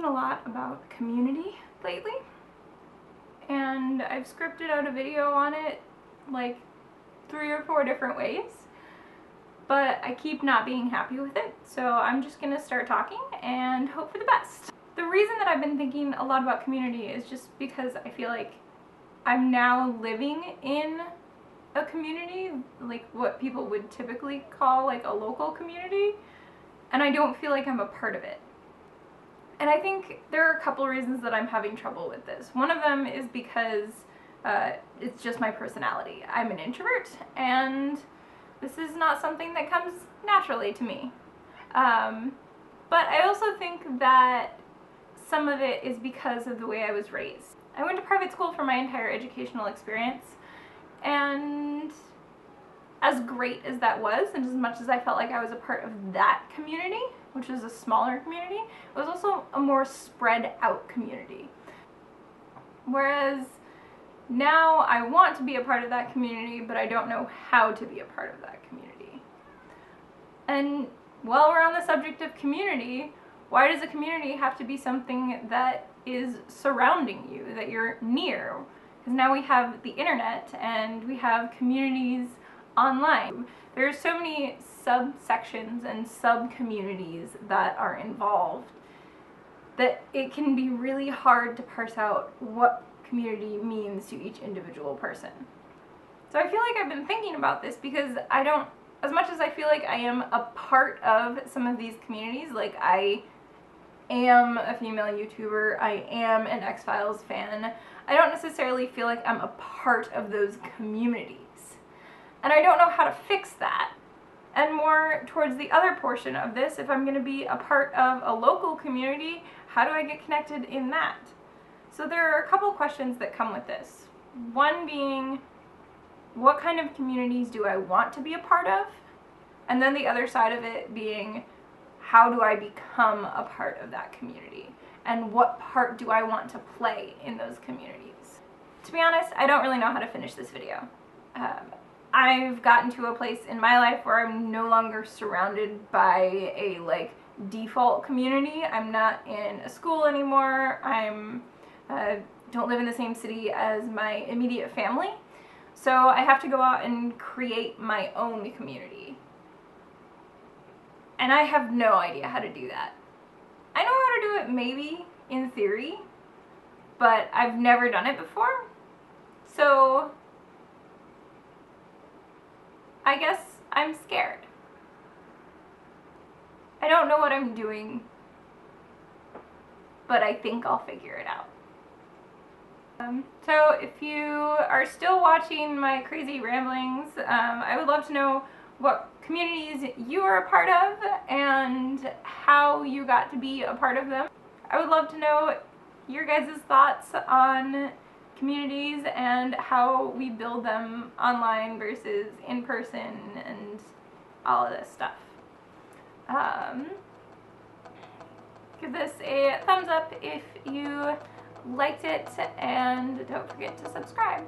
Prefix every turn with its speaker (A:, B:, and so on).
A: thinking a lot about community lately, and I've scripted out a video on it like 3 or 4 different ways, but I keep not being happy with it, so I'm just gonna start talking and hope for the best. The reason that I've been thinking a lot about community is just because I feel like I'm now living in a community, like what people would typically call like a local community, and I don't feel like I'm a part of it. And I think there are a couple reasons that I'm having trouble with this. One of them is because it's just my personality. I'm an introvert, and this is not something that comes naturally to me. But I also think that some of it is because of the way I was raised. I went to private school for my entire educational experience, and as great as that was, and as much as I felt like I was a part of that community, which was a smaller community, it was also a more spread out community. Whereas now I want to be a part of that community, but I don't know how to be a part of that community. And while we're on the subject of community, why does a community have to be something that is surrounding you, that you're near? Because now we have the internet and we have communities online. There are so many subsections and sub-communities that are involved that it can be really hard to parse out what community means to each individual person. So I feel like I've been thinking about this because I don't, as much as I feel like I am a part of some of these communities, like I am a female YouTuber, I am an X-Files fan, I don't necessarily feel like I'm a part of those communities. And I don't know how to fix that. And more towards the other portion of this, if I'm going to be a part of a local community, how do I get connected in that? So there are a couple questions that come with this. One being, what kind of communities do I want to be a part of? And then the other side of it being, how do I become a part of that community? And what part do I want to play in those communities? To be honest, I don't really know how to finish this video. I've gotten to a place in my life where I'm no longer surrounded by a like default community. I'm not in a school anymore. Don't live in the same city as my immediate family. So I have to go out and create my own community. And I have no idea how to do that. I know how to do it maybe in theory, but I've never done it before. So I guess I'm scared. I don't know what I'm doing, but I think I'll figure it out. So if you are still watching my crazy ramblings, I would love to know what communities you are a part of and how you got to be a part of them. I would love to know your guys' thoughts on communities and how we build them online versus in person and all of this stuff. Give this a thumbs up if you liked it, and don't forget to subscribe.